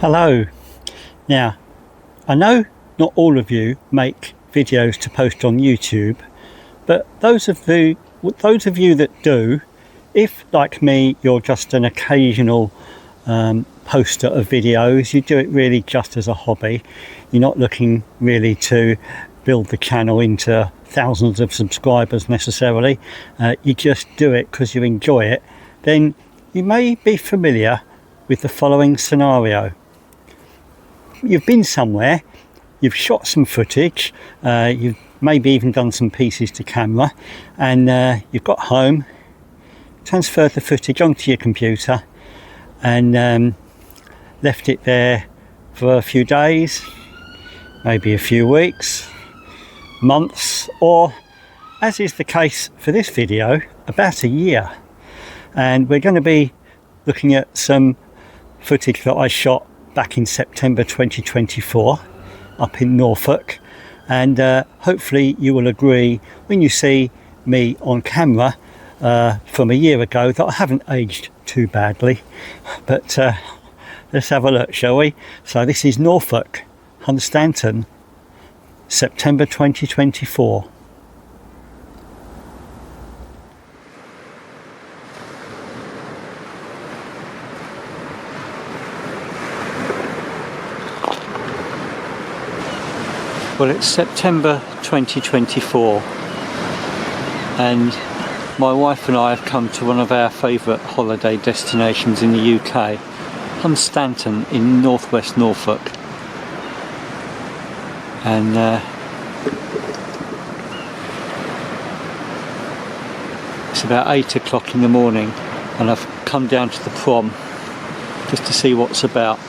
Hello. Now, I know not all of you make videos to post on YouTube, but those of you that do, if like me you're just an occasional poster of videos, you do it really just as a hobby, you're not looking really to build the channel into thousands of subscribers necessarily, you just do it because you enjoy it, then you may be familiar with the following scenario. You've been somewhere, you've shot some footage, you've maybe even done some pieces to camera, and you've got home, transferred the footage onto your computer and left it there for a few days, maybe a few weeks, months, or as is the case for this video, about a year. And we're going to be looking at some footage that I shot back in September 2024 up in Norfolk, and hopefully you will agree when you see me on camera from a year ago that I haven't aged too badly. But let's have a look, shall we? So this is Norfolk, Hunstanton, September 2024. Well, it's September 2024 and my wife and I have come to one of our favourite holiday destinations in the UK, Hunstanton in northwest Norfolk. And it's about 8 o'clock in the morning and I've come down to the prom just to see what's about.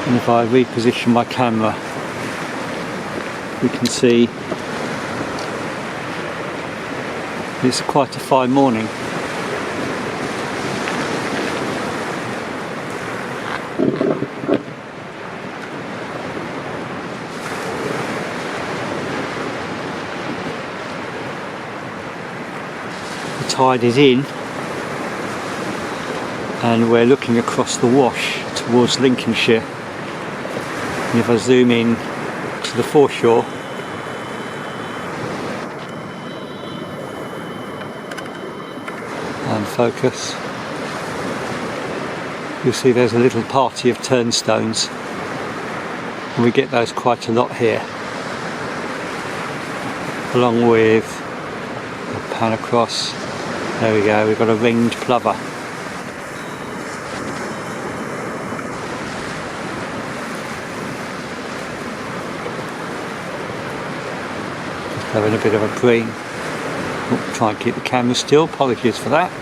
And if I reposition my camera, we can see it's quite a fine morning. The tide is in and we're looking across the Wash towards Lincolnshire. And if I zoom in to the foreshore, and focus, you'll see there's a little party of turnstones, and we get those quite a lot here, along with a pan across. There we go, we've got a ringed plover. Having a bit of a preen. Try and keep the camera still, apologies for that.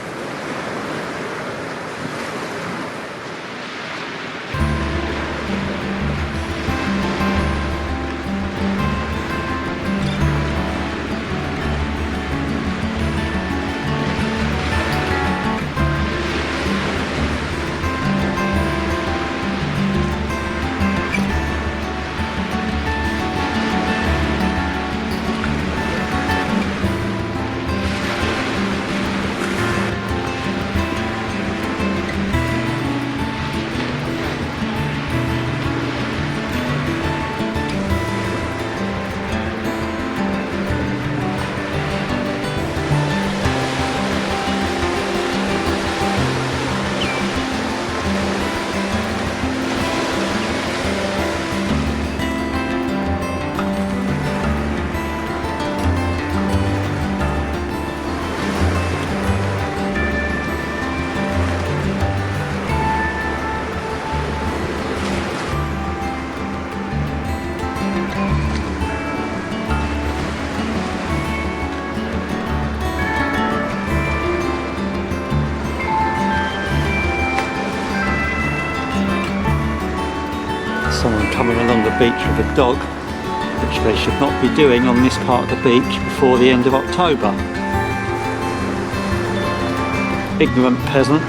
Someone coming along the beach with a dog, which they should not be doing on this part of the beach before the end of October. Ignorant peasant.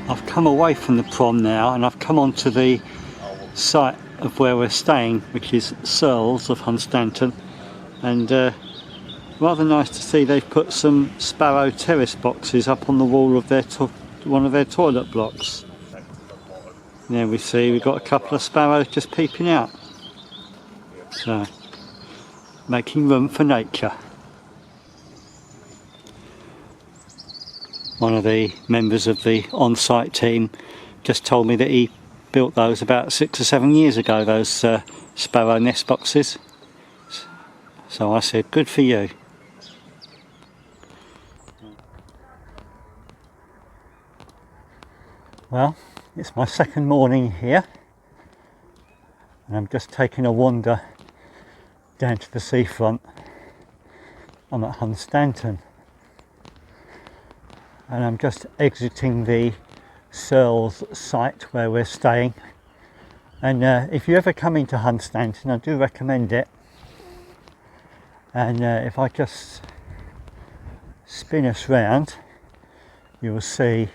I've come away from the prom now and I've come onto the site of where we're staying, which is Searles of Hunstanton, and rather nice to see they've put some sparrow terrace boxes up on the wall of their one of their toilet blocks. And there we see we've got a couple of sparrows just peeping out. So, making room for nature. One of the members of the on-site team just told me that he built those about 6 or 7 years ago, those sparrow nest boxes. So I said, good for you. Well, it's my second morning here and I'm just taking a wander down to the seafront. I'm at Hunstanton and I'm just exiting the Searles site where we're staying, and if you ever come into Hunstanton I do recommend it. And if I just spin us round, you will see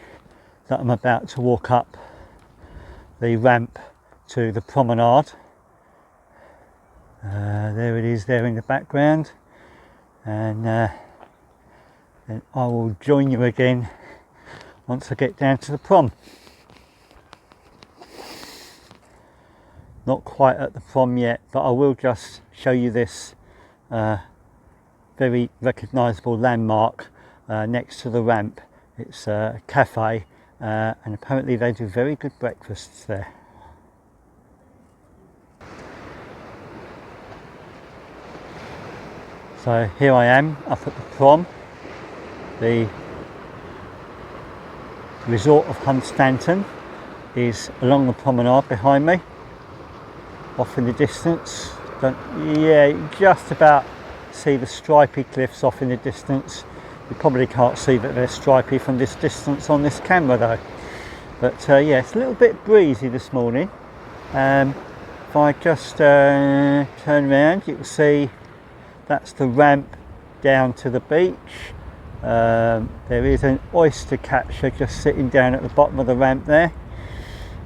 that I'm about to walk up the ramp to the promenade. There it is there in the background, and then I will join you again once I get down to the prom. Not quite at the prom yet, but I will just show you this very recognisable landmark next to the ramp. It's a cafe, and apparently they do very good breakfasts there. So here I am up at the prom. The resort of Hunstanton is along the promenade behind me. Off in the distance, you just about see the stripy cliffs off in the distance. You probably can't see that they're stripy from this distance on this camera though. But yeah, it's a little bit breezy this morning. If I just turn around, you can see that's the ramp down to the beach. There is an oyster catcher just sitting down at the bottom of the ramp there,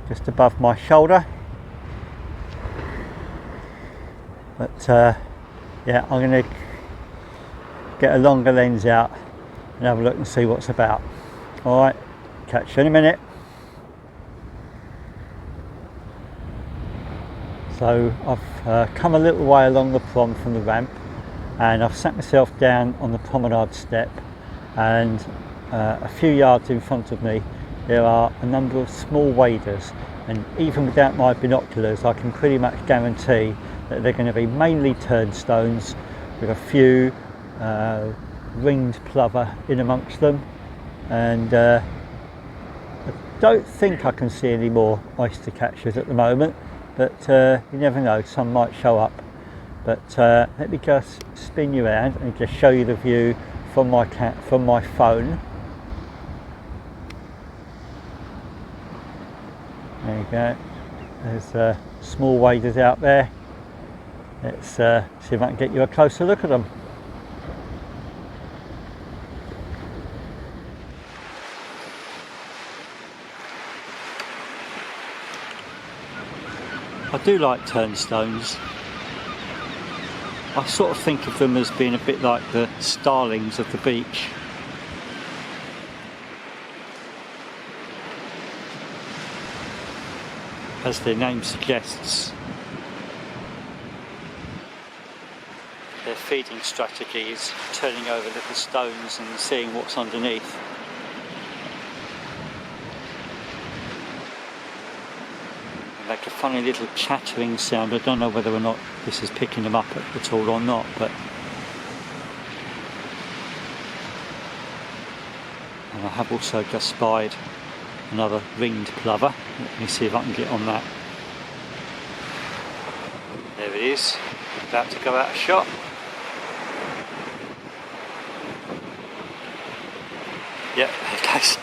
just above my shoulder. But yeah, I'm going to get a longer lens out and have a look and see what's about. Alright, catch you in a minute. So I've come a little way along the prom from the ramp, and I've sat myself down on the promenade step, and a few yards in front of me there are a number of small waders, and even without my binoculars I can pretty much guarantee that they're going to be mainly turnstones with a few ringed plover in amongst them, and I don't think I can see any more oyster catchers at the moment, but you never know, some might show up. But let me just spin you around and just show you the view from my phone. There you go. There's small waders out there. Let's see if I can get you a closer look at them. I do like turnstones. I sort of think of them as being a bit like the starlings of the beach. As their name suggests, their feeding strategy is turning over little stones and seeing what's underneath. They make a funny little chattering sound. I don't know whether or not this is picking them up at all or not, but and I have also just spied another ringed plover. Let me see if I can get on that. There it is, about to go out of shot. Yep, there it goes.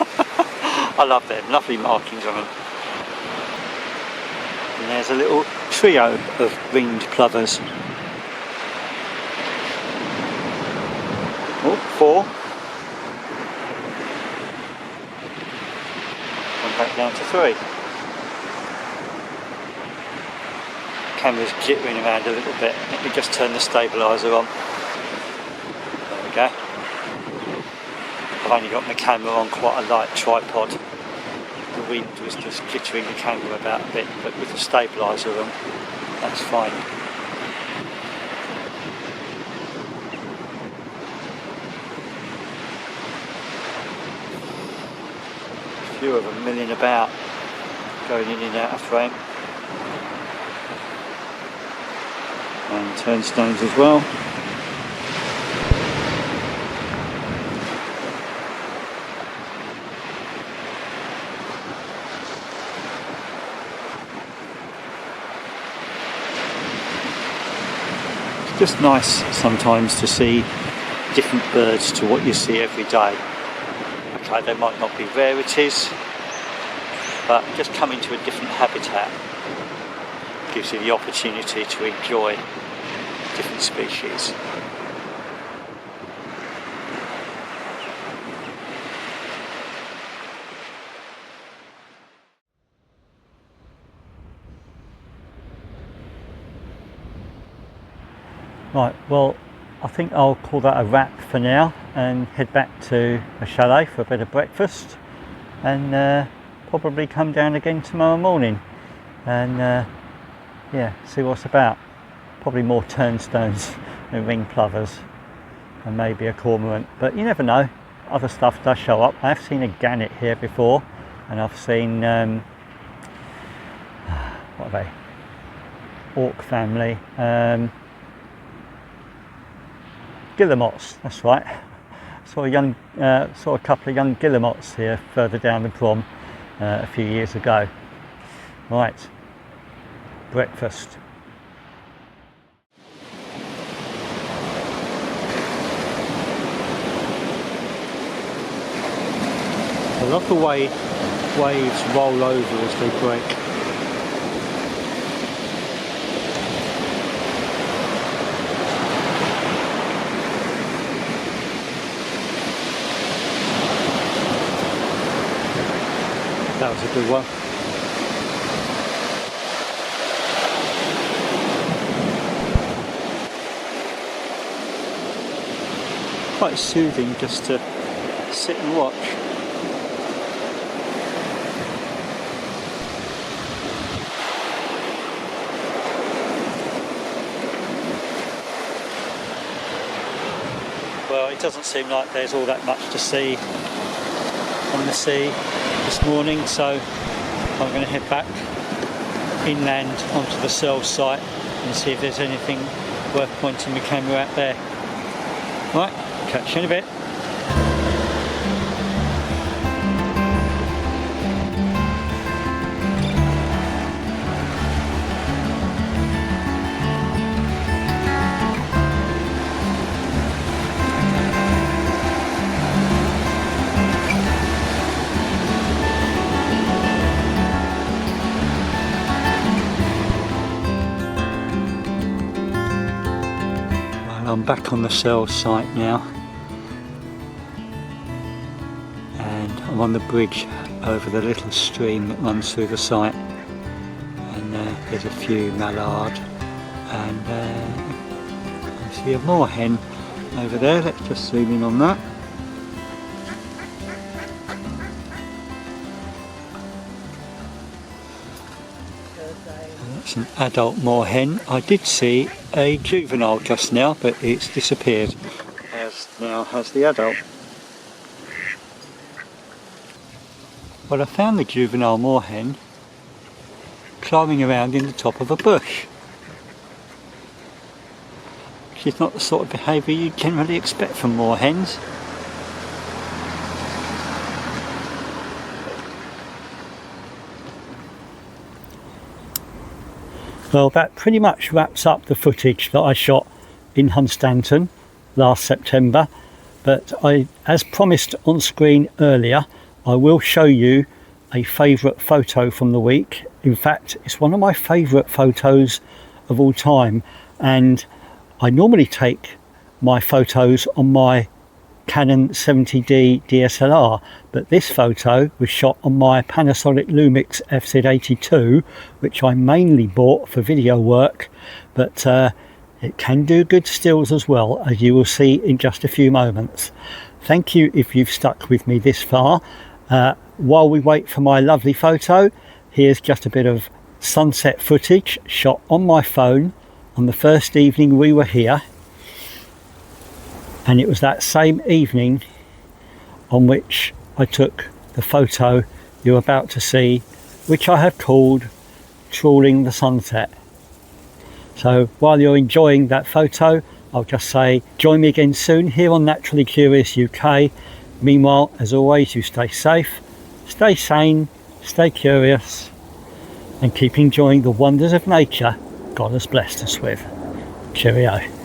I love them, lovely markings on them. And there's a little trio of ringed plovers. Oh, 4. And back down to 3. Camera's jittering around a little bit. Let me just turn the stabiliser on. we go. I've only got my camera on quite a light tripod. The wind was just jittering the camera about a bit, but with the stabiliser on, that's fine. A few of them milling about, going in and out of frame. And turnstones as well. It's just nice sometimes to see different birds to what you see every day. Okay, they might not be rarities, but just coming to a different habitat gives you the opportunity to enjoy different species. Right, well, I think I'll call that a wrap for now and head back to a chalet for a bit of breakfast, and probably come down again tomorrow morning and yeah, see what's about. Probably more turnstones and ring plovers and maybe a cormorant, but you never know, other stuff does show up. I have seen a gannet here before, and I've seen what are they, auk family, guillemots, that's right. Saw a couple of young guillemots here further down the prom a few years ago. Right, breakfast. I love the way waves roll over as they break. That was a good one. Quite soothing just to sit and watch. Well, it doesn't seem like there's all that much to see on the sea this morning, so I'm going to head back inland onto the Searle site and see if there's anything worth pointing my camera out there. Right, catch you in a bit. I'm back on the Searle site now, and I'm on the bridge over the little stream that runs through the site, and there's a few mallard, and I see a moorhen over there. Let's just zoom in on that. That's an adult moorhen. I did see a juvenile just now, but it's disappeared, as now has the adult. Well, I found the juvenile moorhen climbing around in the top of a bush, which is not the sort of behaviour you generally expect from moorhens. Well, that pretty much wraps up the footage that I shot in Hunstanton last September, but as promised on screen earlier, I will show you a favourite photo from the week. In fact, it's one of my favourite photos of all time, and I normally take my photos on my Canon 70D DSLR, but this photo was shot on my Panasonic Lumix FZ82, which I mainly bought for video work, but It can do good stills as well, as you will see in just a few moments. Thank you if you've stuck with me this far. While we wait for my lovely photo, here's just a bit of sunset footage shot on my phone on the first evening we were here. And it was that same evening on which I took the photo you're about to see, which I have called Trawling the Sunset. So while you're enjoying that photo, I'll just say join me again soon here on Naturally Curious UK. Meanwhile, as always, you stay safe, stay sane, stay curious, and keep enjoying the wonders of nature God has blessed us with. Cheerio.